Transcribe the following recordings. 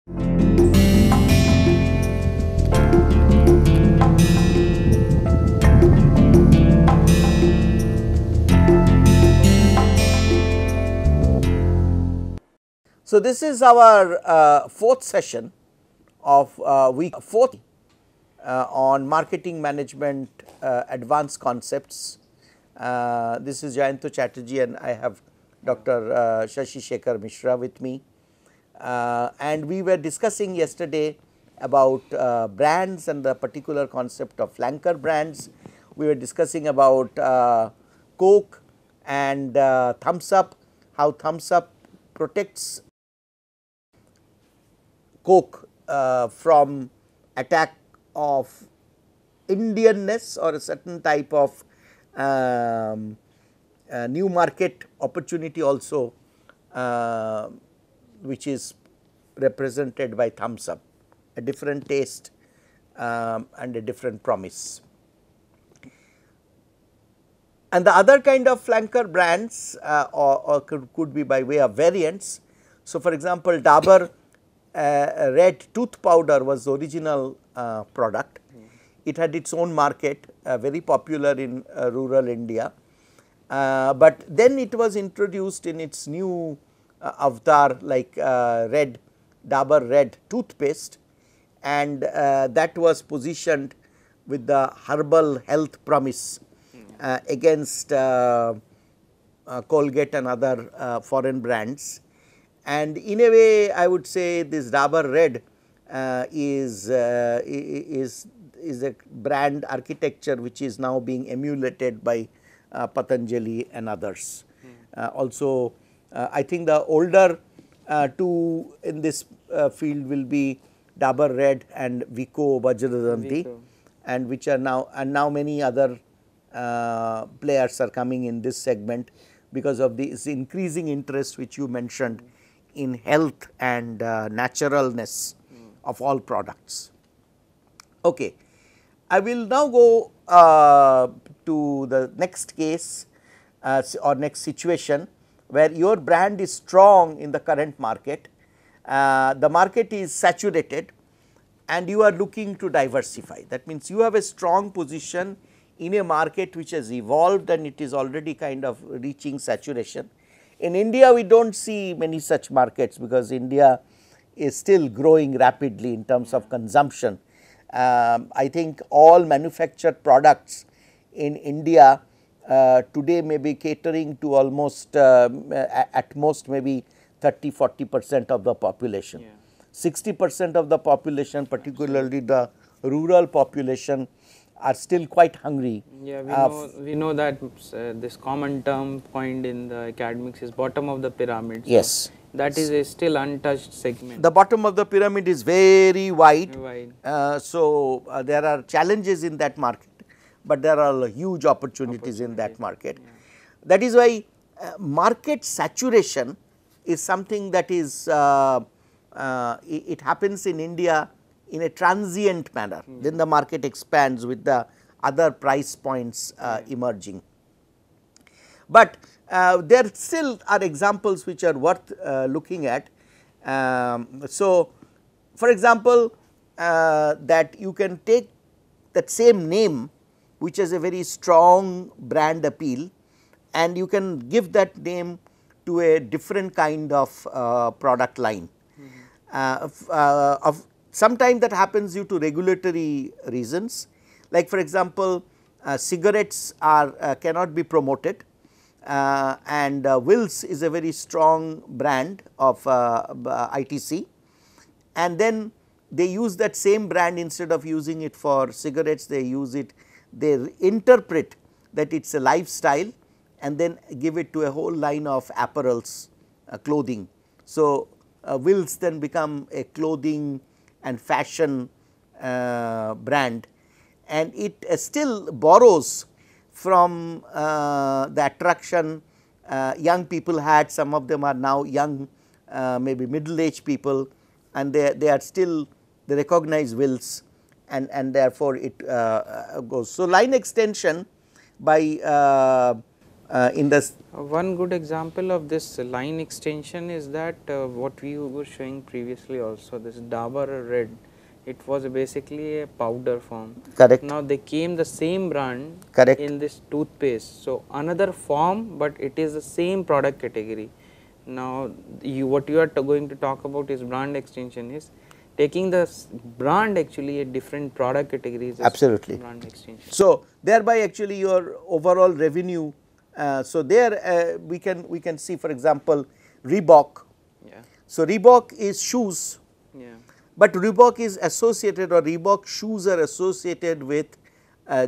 So, this is our fourth session of week 40 on marketing management advanced concepts. This is Untitled Chatterjee and I have Dr. Shashi Shekhar Mishra with me, and we were discussing yesterday about brands and the particular concept of flanker brands. We were discussing about Coke and Thumbs Up, how Thumbs Up protects Coke from attack of Indianness or a certain type of new market opportunity also, which is represented by Thumbs Up, a different taste and a different promise. And the other kind of flanker brands or could be by way of variants. So, for example, Dabur red tooth powder was the original product. It had its own market, very popular in rural India, but then it was introduced in its new avatar like Dabur red toothpaste, and that was positioned with the herbal health promise against Colgate and other foreign brands. And in a way, I would say this Dabur red is a brand architecture which is now being emulated by Patanjali and others. Also, I think the older two in this field will be Dabur red and Vicco Vajradanti, and which are now many other players are coming in this segment because of this increasing interest which you mentioned in health and naturalness of all products. Okay. I will now go to the next case or next situation where your brand is strong in the current market, the market is saturated and you are looking to diversify. That means, you have a strong position in a market which has evolved and it is already kind of reaching saturation. In India, we do not see many such markets because India is still growing rapidly in terms of consumption. I think all manufactured products in India today may be catering to almost at most maybe 30-40% of the population. 60% of the population, particularly the rural population, are still quite hungry. Yeah, we know that this common term coined in the academics is bottom of the pyramid. So yes. That is a still untouched segment. The bottom of the pyramid is very wide. So there are challenges in that market, but there are huge opportunities in that market. That is why market saturation is something that is it happens in India in a transient manner, then the market expands with the other price points emerging. But there still are examples which are worth looking at. So, for example, that you can take that same name which has a very strong brand appeal and you can give that name to a different kind of product line. Sometimes that happens due to regulatory reasons, like for example, cigarettes are cannot be promoted, and Wills is a very strong brand of ITC, and then they use that same brand instead of using it for cigarettes, they use it, they interpret that it is a lifestyle and then give it to a whole line of apparels, clothing. So, Wills then become a clothing and fashion brand, and it still borrows from the attraction young people had. Some of them are now young, maybe middle aged people, and they are still, they recognize Wills, and therefore it goes. So, line extension by in the One good example of this line extension is that what we were showing previously also, this Dabur Red, it was basically a powder form. correct, Now they came the same brand correct, in this toothpaste. So another form, but it is the same product category. Now what you are going to talk about is brand extension, is taking the brand actually a different product category is a absolutely. brand extension. So thereby actually your overall revenue. So there we can see, for example, Reebok. Yeah, So Reebok is shoes, yeah, but Reebok is associated, or Reebok shoes are associated with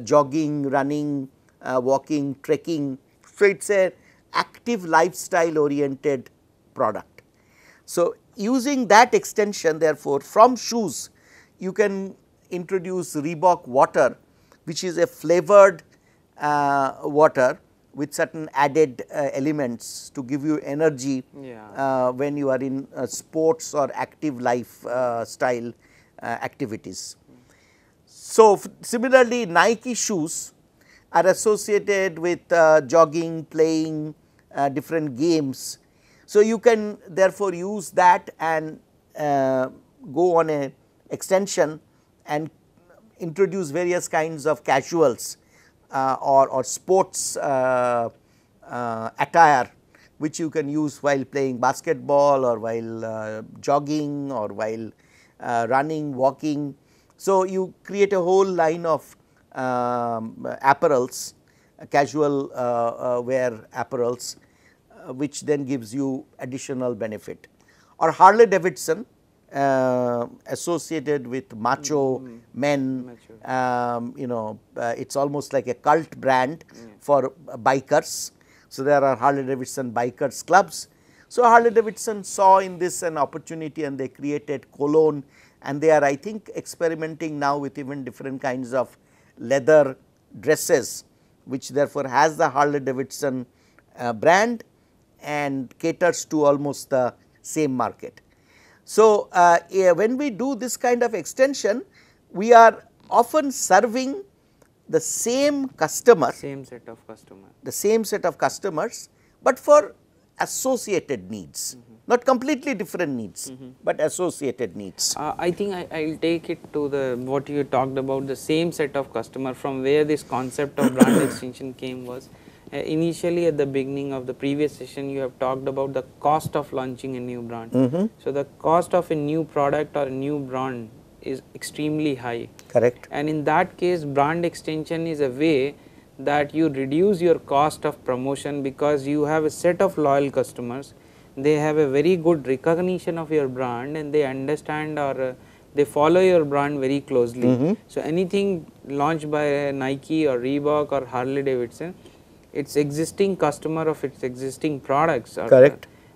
jogging, running, walking, trekking. So it is a active lifestyle oriented product. So using that extension, therefore, from shoes you can introduce Reebok water, which is a flavored water with certain added elements to give you energy yeah. when you are in sports or active life style activities. So similarly, Nike shoes are associated with jogging, playing different games. So you can therefore use that and go on a extension and introduce various kinds of casuals or sports attire, which you can use while playing basketball or while jogging or while running, walking. So you create a whole line of apparels, casual wear apparels, which then gives you additional benefit. Or Harley Davidson, associated with macho men, you know, it is almost like a cult brand for bikers. So there are Harley Davidson bikers clubs. So Harley Davidson saw in this an opportunity and they created cologne, and they are, I think, experimenting now with even different kinds of leather dresses, which therefore has the Harley Davidson brand and caters to almost the same market. So when we do this kind of extension, we are often serving the same customer, the same set of customers, but for associated needs, not completely different needs, but associated needs. I think I will take it to the what you talked about, the same set of customer. From where this concept of brand extension came was initially at the beginning of the previous session you have talked about the cost of launching a new brand. So the cost of a new product or a new brand is extremely high. Correct. And in that case, brand extension is a way that you reduce your cost of promotion, because you have a set of loyal customers, they have a very good recognition of your brand and they understand or they follow your brand very closely. So anything launched by Nike or Reebok or Harley Davidson, its existing customer of its existing products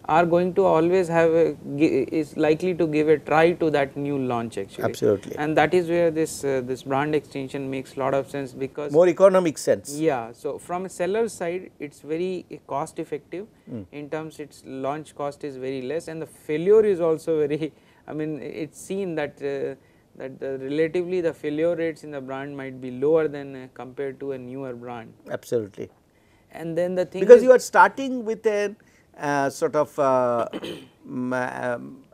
are going to always have is likely to give a try to that new launch actually. Absolutely. And that is where this brand extension makes lot of sense, because more economic sense. Yeah, so from a seller's side it's very cost effective in terms its launch cost is very less, and the failure is also very, I mean it's seen that relatively the failure rates in the brand might be lower than compared to a newer brand. Absolutely. And then the thing because is, you are starting with a sort of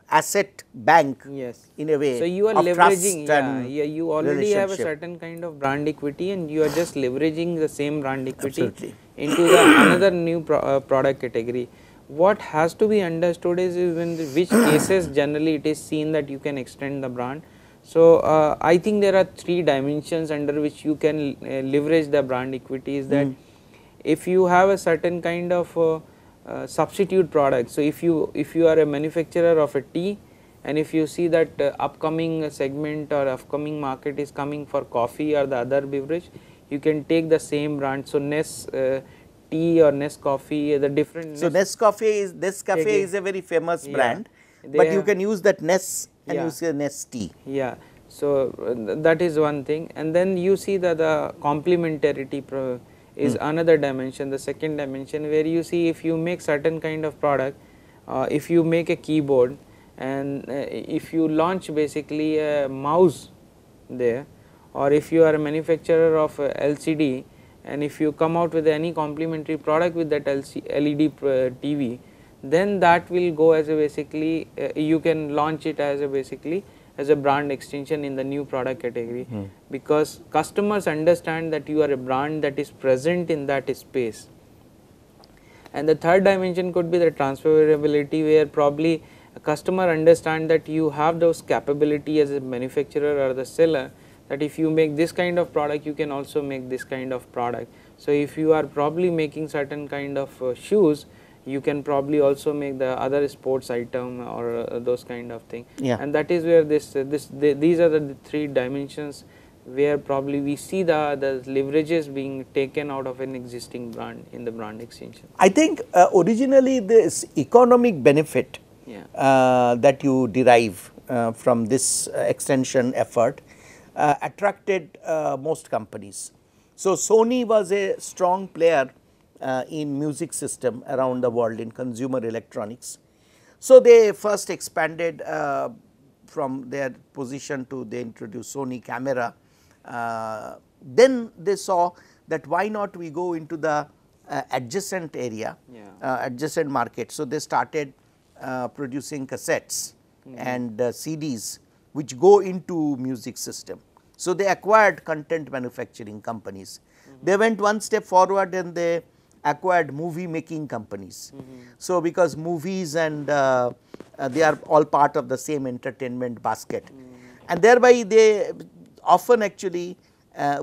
asset bank, yes, in a way. so you are of leveraging, trust you already have a certain kind of brand equity and you are just leveraging the same brand equity Absolutely. into the another new product category. What has to be understood is in which cases generally it is seen that you can extend the brand. So I think there are three dimensions under which you can leverage the brand equity. Is that if you have a certain kind of substitute product. So if you are a manufacturer of a tea, and if you see that upcoming segment or upcoming market is coming for coffee or the other beverage, you can take the same brand. So Ness tea or Ness coffee, the different. So Nescafe is a very famous brand, but you can use that Ness and you say Ness tea. Yeah. So that is one thing, and then you see that the complementarity is another dimension, the second dimension, where you see if you make certain kind of product, if you make a keyboard and if you launch basically a mouse there, or if you are a manufacturer of LCD and if you come out with any complementary product with that LED TV, then that will go as a basically you can launch it as a basically as a brand extension in the new product category, because customers understand that you are a brand that is present in that space. And the third dimension could be the transferability, where probably a customer understand that you have those capability as a manufacturer or the seller, that if you make this kind of product, you can also make this kind of product. So if you are probably making certain kind of shoes, you can probably also make the other sports item or those kind of thing. Yeah. And that is where these are the three dimensions where probably we see the leverages being taken out of an existing brand in the brand extension. I think originally this economic benefit that you derive from this extension effort attracted most companies. So Sony was a strong player in music system around the world in consumer electronics. So they first expanded from their position to they introduced Sony camera. Then they saw that why not we go into the adjacent area, adjacent market. So they started producing cassettes and CDs which go into music system. So they acquired content manufacturing companies. They went one step forward and they acquired movie making companies. So because movies and they are all part of the same entertainment basket, and thereby they often actually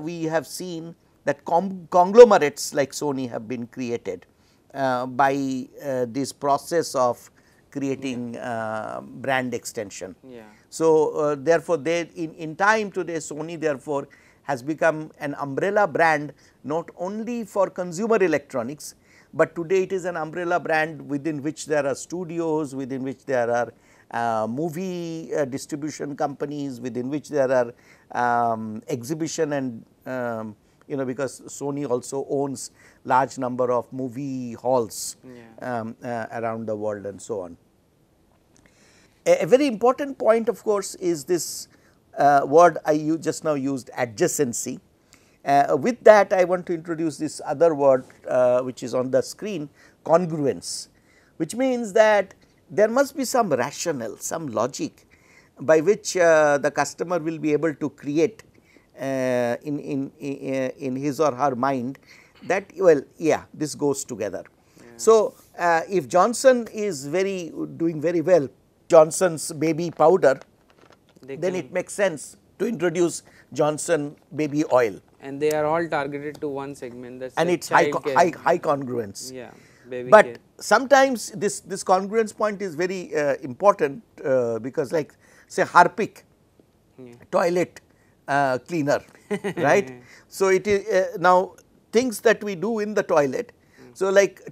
we have seen that conglomerates like Sony have been created by this process of creating brand extension. So therefore they in time today Sony therefore has become an umbrella brand not only for consumer electronics, but today it is an umbrella brand within which there are studios, within which there are movie distribution companies, within which there are exhibition and because Sony also owns large number of movie halls around the world and so on. A very important point of course is this word I just now used, adjacency. With that I want to introduce this other word which is on the screen, congruence, which means that there must be some rationale, some logic by which the customer will be able to create in his or her mind that this goes together. So if Johnson is doing very well, Johnson's baby powder, then it makes sense to introduce Johnson baby oil. And they are all targeted to one segment, that's and it's high congruence. Baby but care. Sometimes this congruence point is very important because like say Harpic toilet cleaner, right. So it is now things that we do in the toilet. So like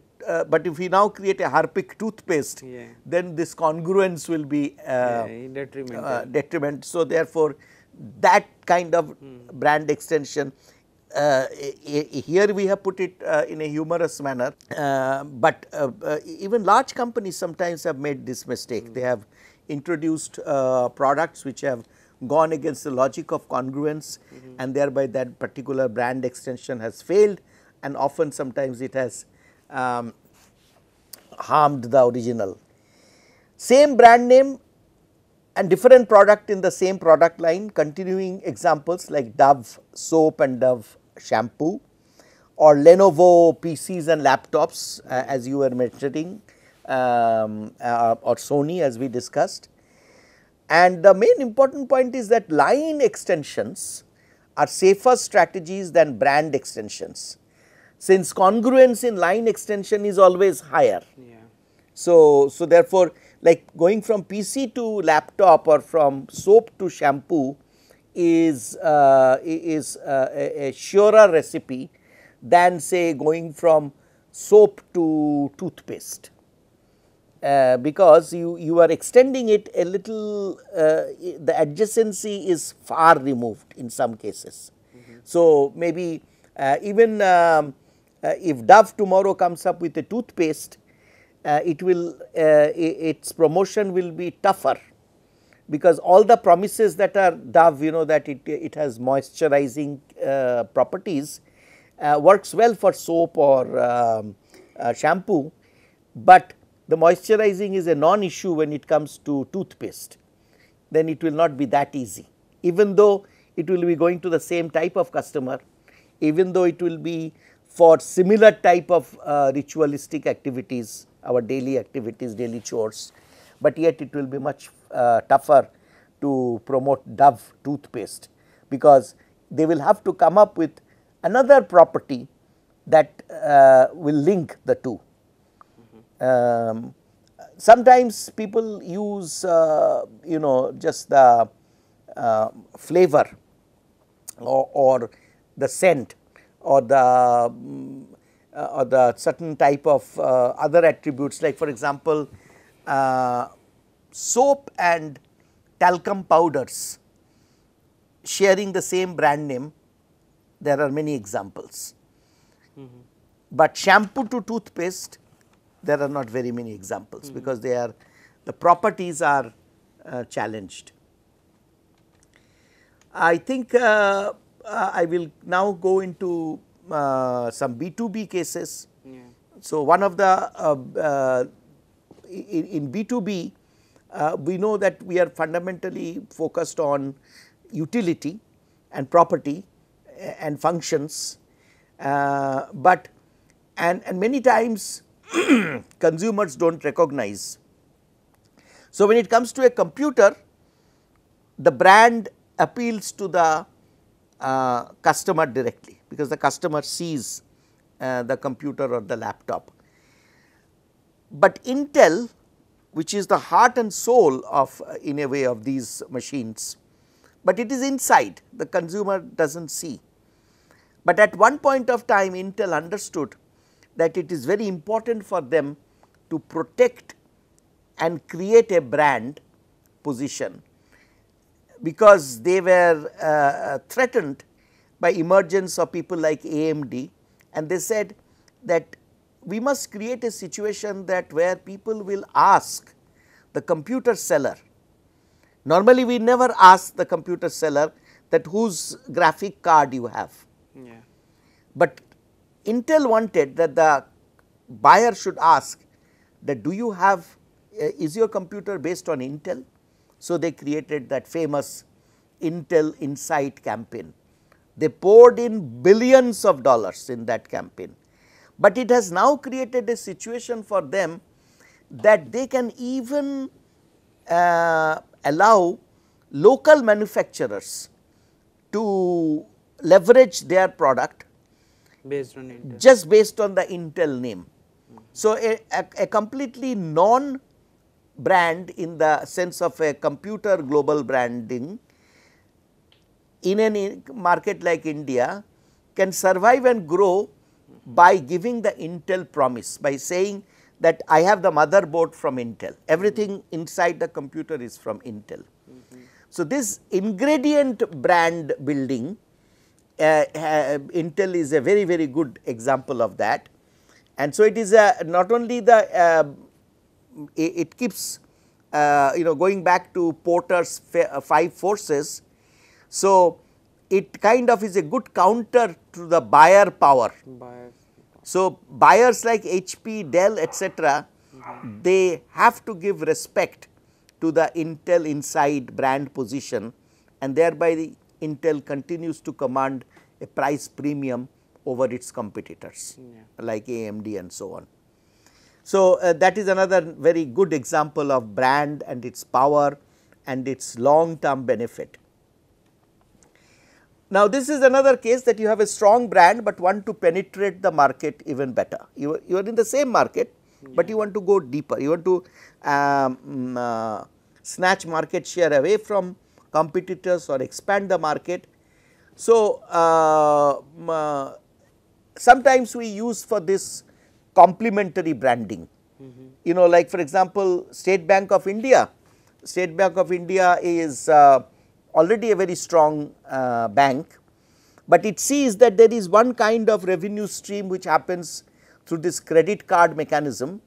but if we now create a Harpic toothpaste, then this congruence will be detriment. So therefore that kind of brand extension here we have put it in a humorous manner, but even large companies sometimes have made this mistake. They have introduced products which have gone against the logic of congruence, and thereby that particular brand extension has failed, and often sometimes it has harmed the original. Same brand name and different product in the same product line, continuing examples like Dove soap and Dove shampoo, or Lenovo PCs and laptops as you were mentioning, or Sony as we discussed. And the main important point is that line extensions are safer strategies than brand extensions, since congruence in line extension is always higher. So therefore, like going from PC to laptop or from soap to shampoo is a surer recipe than say going from soap to toothpaste, because you are extending it a little, the adjacency is far removed in some cases. So maybe even if Dove tomorrow comes up with a toothpaste, it will its promotion will be tougher, because all the promises that are Dove, that it has moisturizing properties, works well for soap or shampoo, but the moisturizing is a non-issue when it comes to toothpaste. Then it will not be that easy, even though it will be going to the same type of customer, even though it will be for similar type of ritualistic activities, our daily activities, daily chores, but yet it will be much tougher to promote Dove toothpaste, because they will have to come up with another property that will link the two. Sometimes people use just the flavor or the scent or the certain type of other attributes, like for example, soap and talcum powders sharing the same brand name. There are many examples, but shampoo to toothpaste, there are not very many examples, because the properties are challenged. I think I will now go into some B2B cases. Yeah. So, one of the in B2B, we know that we are fundamentally focused on utility and property and functions, but many times consumers do not recognize. So, when it comes to a computer, the brand appeals to the customer directly, because the customer sees the computer or the laptop. But Intel, which is the heart and soul of in a way of these machines, but it is inside, the consumer does not see. But at one point of time, Intel understood that it is very important for them to protect and create a brand position, because they were threatened by emergence of people like AMD, and they said that we must create a situation that where people will ask the computer seller. Normally we never ask the computer seller that whose graphic card you have, but Intel wanted that the buyer should ask that do you have, is your computer based on Intel? So, they created that famous Intel Insight campaign. They poured in billions of dollars in that campaign, but it has now created a situation for them that they can even allow local manufacturers to leverage their product based on Intel. just based on the Intel name. So, a completely non brand in the sense of a computer global branding in any market like India can survive and grow by giving the Intel promise, by saying that I have the motherboard from Intel, everything inside the computer is from Intel. So, this ingredient brand building, Intel is a very, very good example of that. And so, it is not only the it keeps going back to Porter's 5 forces. So, it kind of is a good counter to the buyer power. So, buyers like HP, Dell, etc., they have to give respect to the Intel Inside brand position, and thereby the Intel continues to command a price premium over its competitors like AMD and so on. So, that is another very good example of brand and its power and its long term benefit. Now, this is another case that you have a strong brand, but want to penetrate the market even better. You are in the same market, but you want to go deeper, you want to snatch market share away from competitors or expand the market. So, sometimes we use for this complementary branding, like for example, State Bank of India. State Bank of India is already a very strong bank, but it sees that there is one kind of revenue stream which happens through this credit card mechanism.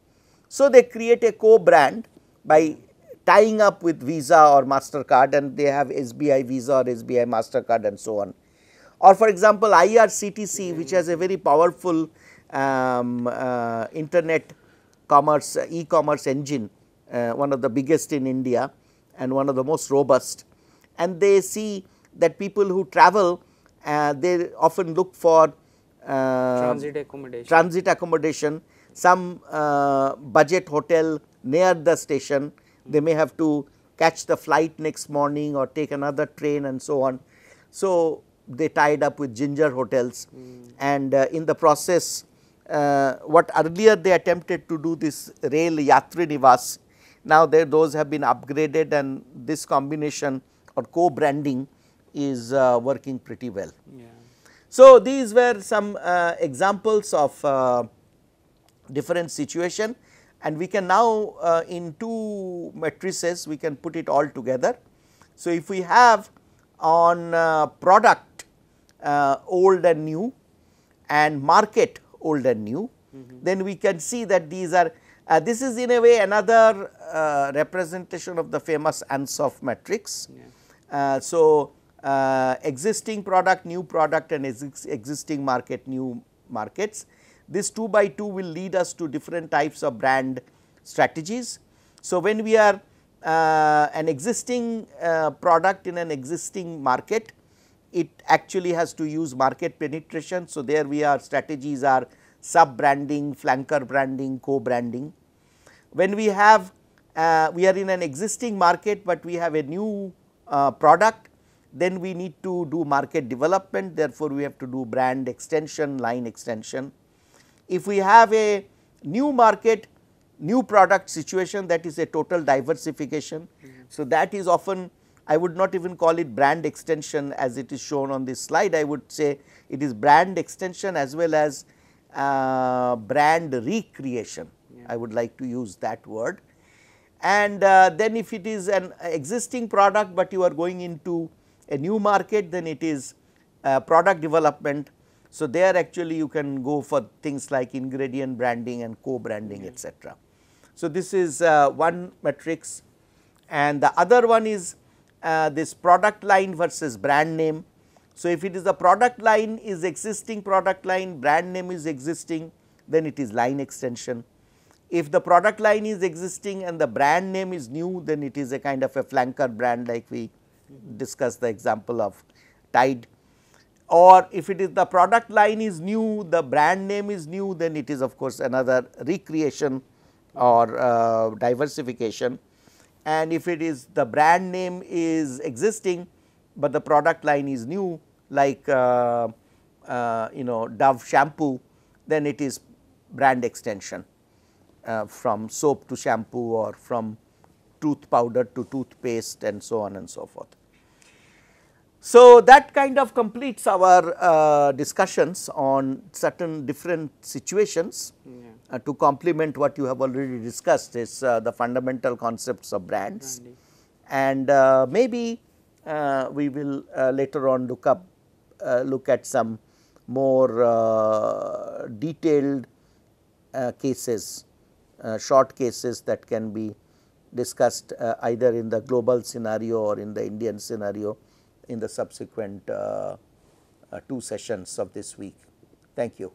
So, they create a co-brand by tying up with Visa or MasterCard, and they have SBI Visa or SBI MasterCard and so on. Or for example, IRCTC, which has a very powerful internet commerce, e-commerce engine, one of the biggest in India and one of the most robust, and they see that people who travel, they often look for transit accommodation, some budget hotel near the station. They may have to catch the flight next morning or take another train and so on. So, they tied up with Ginger hotels, and in the process, what earlier they attempted to do this rail Yatri Niwas, now those have been upgraded, and this combination or co-branding is working pretty well. Yeah. So, these were some examples of different situation, and we can now in two matrices we can put it all together. So, if we have on product old and new and market old and new, then we can see that these are this is in a way another representation of the famous Ansoff matrix. So, existing product, new product, and existing market, new markets. This 2 by 2 will lead us to different types of brand strategies. So, when we are an existing product in an existing market, it actually has to use market penetration. So, there we are strategies are sub branding, flanker branding, co-branding. When we have we are in an existing market, but we have a new product, then we need to do market development, therefore, we have to do brand extension, line extension. If we have a new market, new product situation, that is a total diversification. So, that is often, I would not even call it brand extension as it is shown on this slide, I would say it is brand extension as well as brand recreation, I would like to use that word. And then if it is an existing product, but you are going into a new market, then it is product development. So, there actually you can go for things like ingredient branding and co-branding, etc. So, this is one matrix, and the other one is this product line versus brand name. So, if it is the product line is existing product line, brand name is existing, then it is line extension. If the product line is existing and the brand name is new, then it is a kind of a flanker brand, like we discussed the example of Tide. Or if it is the product line is new, the brand name is new, then it is of course another recreation or diversification. And if it is the brand name is existing, but the product line is new, like Dove shampoo, then it is brand extension from soap to shampoo or from tooth powder to toothpaste and so on and so forth. So, that kind of completes our discussions on certain different situations. To complement what you have already discussed is the fundamental concepts of brands, and maybe we will later on look at some more detailed cases, short cases that can be discussed either in the global scenario or in the Indian scenario in the subsequent 2 sessions of this week. Thank you.